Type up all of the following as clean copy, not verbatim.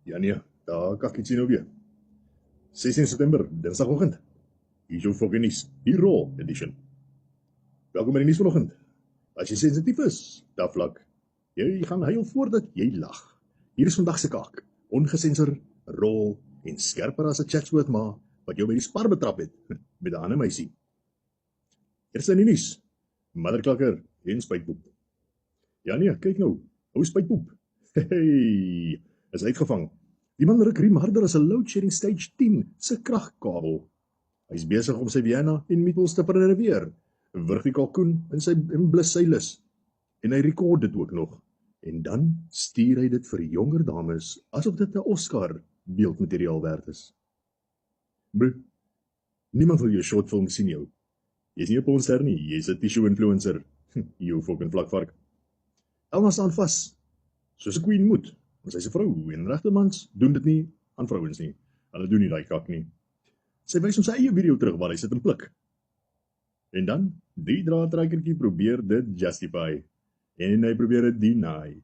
Ja nee, daar kan ek iets sien nou weer. 16 September, dinsdagoggend. Hier is jou fucking nuus, die Raw edition. Welkom by die nuus vanoggend. As jy sensitief is, Daflak, jy gaan huil voordat jy lag. Hier is vandag se kaak, ongesensor, raw en skerper as 'n Chatsworth ma, wat jou by die spar betrap het, met 'n ander meisie. Eers in die nuus, Motherklakker en Spuitpoep. Ja nee, kyk nou, ou Spuitpoep. Hey, is uitgevang. Die man ruk riem harder as 'n load-shedding stage 10 se kragkabel. Hy is besig om sy Vienna en meatballs te renoveer, wurg die kalkoen en blus sy lus. En hy rekord dit ook nog. En dan stuur hy dit vir jonger dames, asof dit 'n Oscar beeldmateriaal werd is. Bro, niemand wil jou shortfilm sien jou. Jy is nie 'n pornster nie, jy is 'n tissue influencer. Jou fucking vlakvark. Elma staan vas, soos 'n queen moet, want sy is 'n vrou, en regte mans doen dit nie aan vrouens nie. Hulle doen nie daai kak nie. Sy wys ons eie video terug waar hy sit en pluk. En dan, die draadtrekkertjie probeer dit justify, en hy probeer dit deny.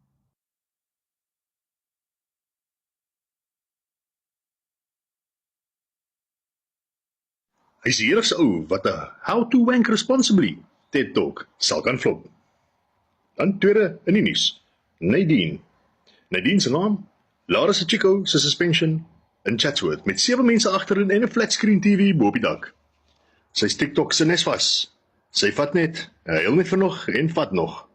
Hy is die enigste ou wat 'n How to Wank Responsibly TED Talk sal kan flop. Dan tweede in die nuus, Nadine. Nadine se naam, Lara se Chico se suspension in Chatsworth met 7 mense agterin en 'n flatscreen TV bo op die dak. Sy is TikTok se nesvas. Sy vat net, heel net vir nog en vat nog.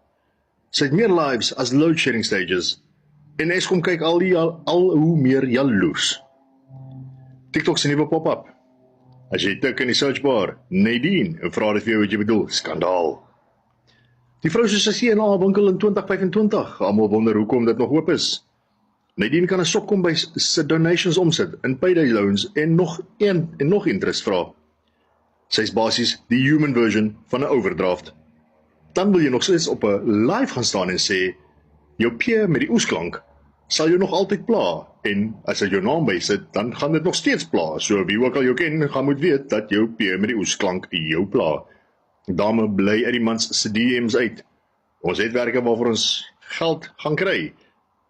Sy het meer lives as load-sharing stages en Eskom kyk al hoe meer jaloers. TikTok se nuwe pop-up. As jy tik in die searchbar, Nadine, en vra dit vir jou wat jy bedoel, skandaal. Die vrou se CNA winkel in 2025, almal wonder hoekom dit nog oop is. Nadine kan 'n sok kom by sy donations omsit in payday loans en nog interest vra. Sy is basies die human version van 'n overdraft. Dan wil jy nog steeds op 'n live gaan staan en sê, jou P met die oesklank sal jou nog altyd pla, en as jy jou naam bysit, dan gaan dit nog steeds pla, so wie ook al jou ken, gaan moet weet dat jou P met die oesklank jou pla. Dame bly uit die mans se DM's uit. Ons het werke waarvoor ons geld gaan kry,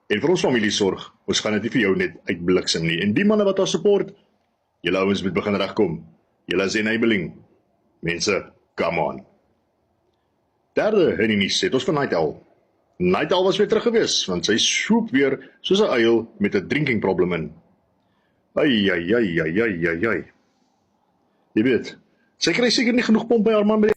en vir ons familie sorg, ons gaan dit nie vir jou net uitbliksem nie, en die manne wat ons support, julle ouens moet begin regkom, julle is enabling, mense, come on. Derde in die nuus het ons van Night Owl. Night Owl was weer terug gewees, want sy swoep weer soos 'n uil met 'n drinking problem in. Ai. Jy weet, sy kry seker nie genoeg pomp by haar man by